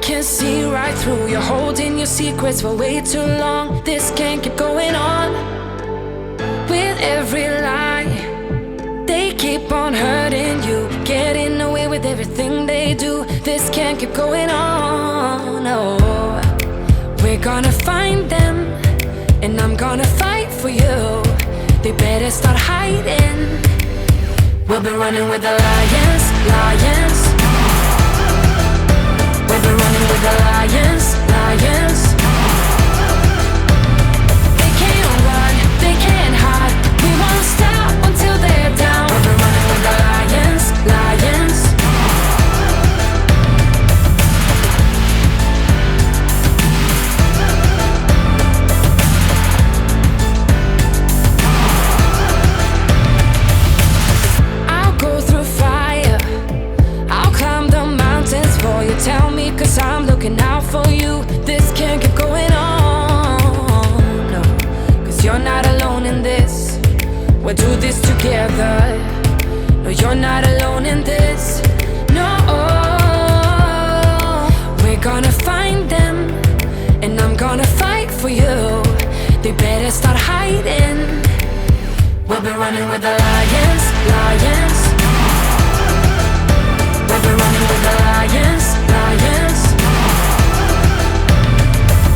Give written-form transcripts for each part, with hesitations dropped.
can see right through. You're holding your secrets for way too long. This can't keep going on. With every lie, they keep on hurting you, getting away with everything they do. This can't keep going on. No, we're gonna find them, and I'm gonna fight for you. They better start hiding. We'll be running with the lions, lions. We'll be running with the lions, lions. They can't run, they can't hide. We won't stop until they're down. We'll be running with the lions, lions. I'll go through fire, I'll climb the mountains for you. Tell me, 'cause I'm looking out for you. This can't keep going on, no, 'cause you're not alone in this. We'll do this together. No, you're not alone in this. No, we're gonna find them, and I'm gonna fight for you. They better start hiding. We'll be running with the lions, lions. We'll be running with the lions, lions.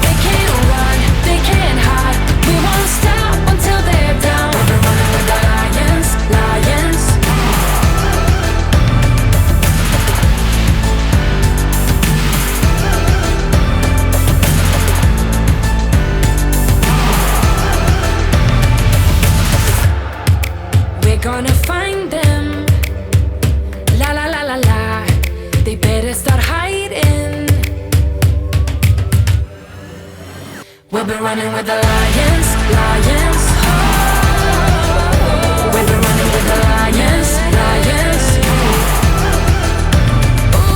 They can't run, they can't hide. We won't stop until they're down. We'll be running with the lions, lions. We're gonna find them. La la la la la. They better start hiding. We'll be running with the lions, lions. We'll be running with the lions, lions.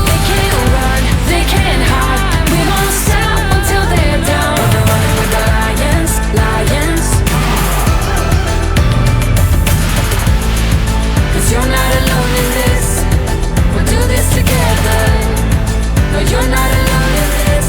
They can't run, they can't hide. We won't stop until they're down. We'll be running with the lions, lions. 'Cause you're not alone in this. We'll do this together. No, you're not alone in this.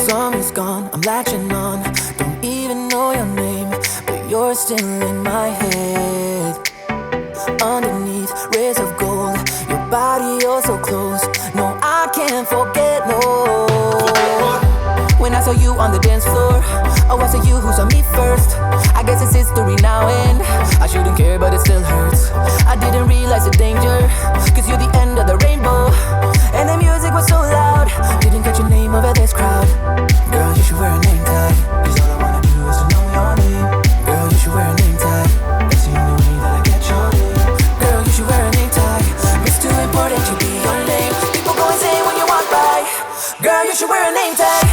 Summer's gone, I'm latching on. Don't even know your name, but you're still in my head. Underneath rays of gold, your body, you're so close. No, I can't forget, no. When I saw you on the dance floor, oh, I saw you who saw me first. I guess it's history now, and I shouldn't care, but it still hurts. I didn't realize the danger, 'cause you're the end of the rainbow. And the music was so loud, didn't catch your name over this crowd. Girl, you should wear a name tag, 'cause all I wanna do is to know your name. Girl, you should wear a name tag, that's the only way that I get your name. Girl, you should wear a name tag, it's too important to be your name. People go insane when you walk by. Girl, you should wear a name tag.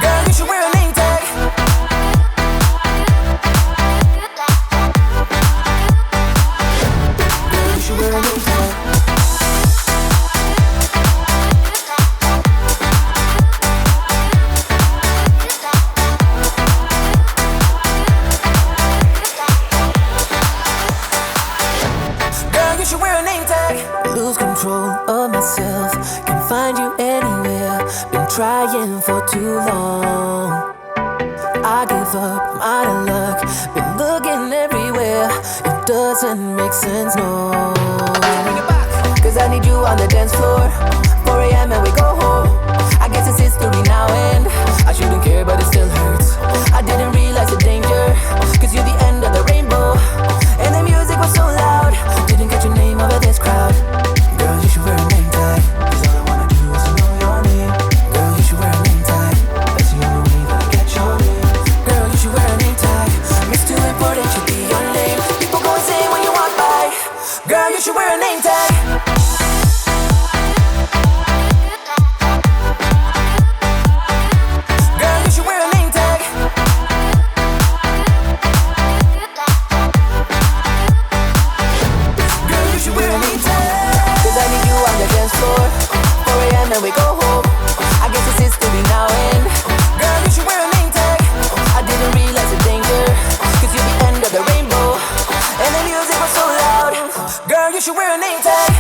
Girl, you should wear a name tag. Girl, you should wear a name tag. Girl, you should wear a name tag. Lose control of myself, can find you anywhere. Been trying for too long. I give up, I'm out of luck. Been looking everywhere, it doesn't make sense, no. Bring it back. Cause I need you on the dance floor. 4 a.m. and we go home. I guess it's history now and I shouldn't care but it still hurts. I didn't realize the danger, cause you're the end of the rainbow. And the music was so loud, didn't get your name over this crowd. Girl, you should wear a name tag, cause all I wanna do is to know your name. Girl, you should wear a name tag, that's the only way that I get your name. Girl, you should wear a name tag, it's too important to be your name. People go and say when you walk by, girl, you should wear a name tag. And we go home. I guess it's history now and girl, you should wear a name tag. I didn't realize the danger, cause you're the end of the rainbow. And the music was so loud. Girl, you should wear a name tag.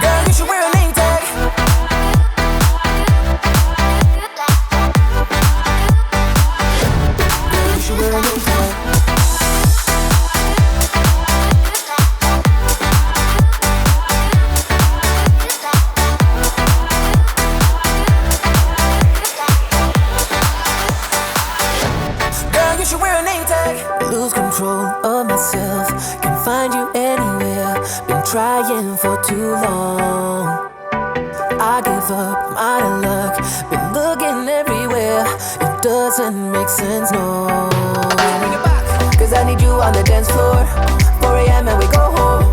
Girl, you should wear a name tag. Girl, you should wear a name tag. Lose control of myself, can find you anywhere. Been trying for too long. I give up, I'm out of luck. Been looking everywhere, it doesn't make sense, no. Cause I need you on the dance floor. 4 a.m. and we go home.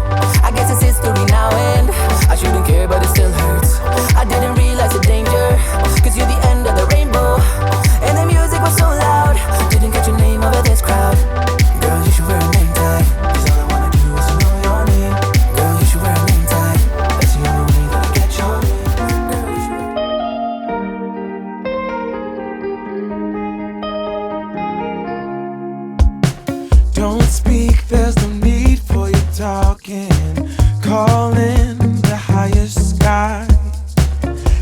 I guess it's history now and I shouldn't care but it still hurts. I didn't realize the danger, cause you're the end of the rainbow. And the music was so loud, didn't get your name over this crowd. Girl, you should wear a name tag, cause all I wanna do is to know your name. Girl, you should wear a name tag, that's the only way that I get your name. Girl, you should. Don't speak, there's no need for you talking. Calling the highest sky.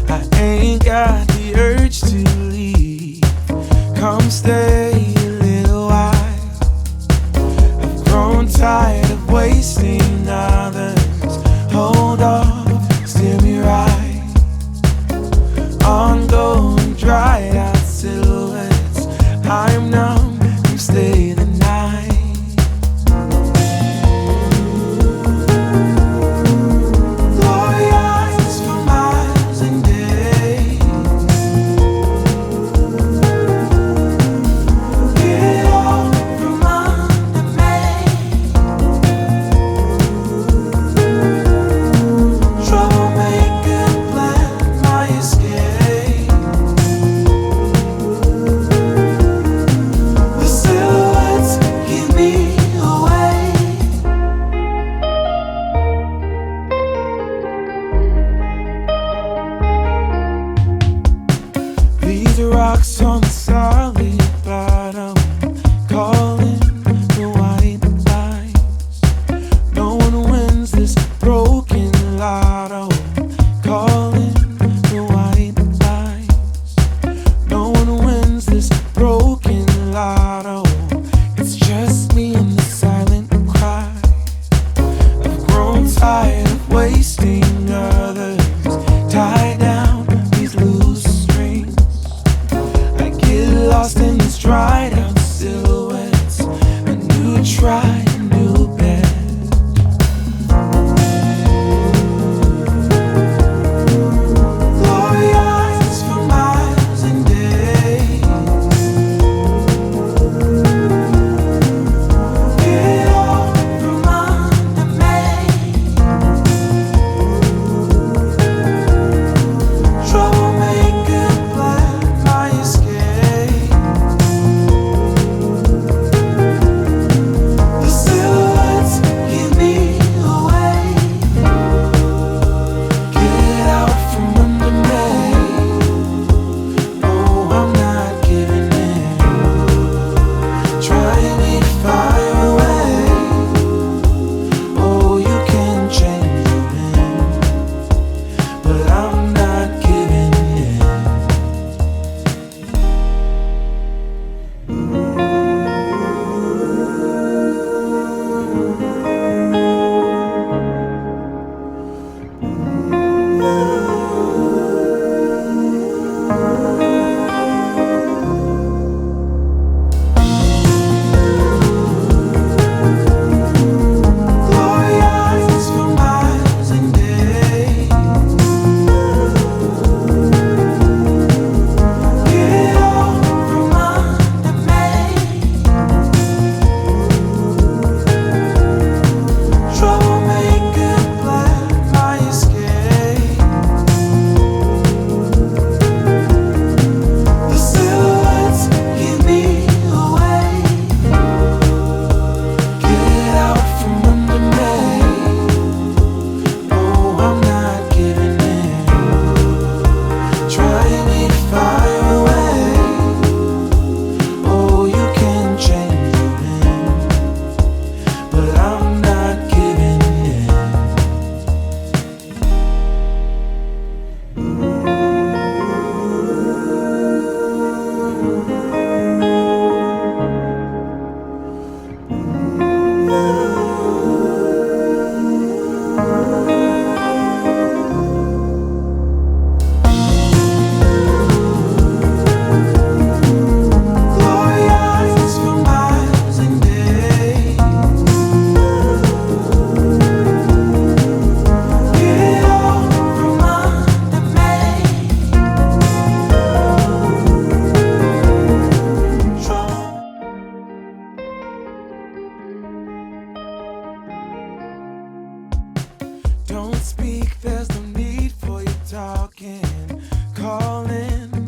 I ain't got the urge to leave. Come stay a little while. I've grown tired of wasting others. Hold on, steer me right. Ongoing, dried out silhouettes. I'm numb, come stay the night. Rocks on the solid bottom, calling the white lines. No one wins this broken lotto, calling the white lines. No one wins this broken lotto. It's just me and the silent cry. I've grown tired of wasting others, tied down these loose strings. I give speak, there's no need for you talking. Calling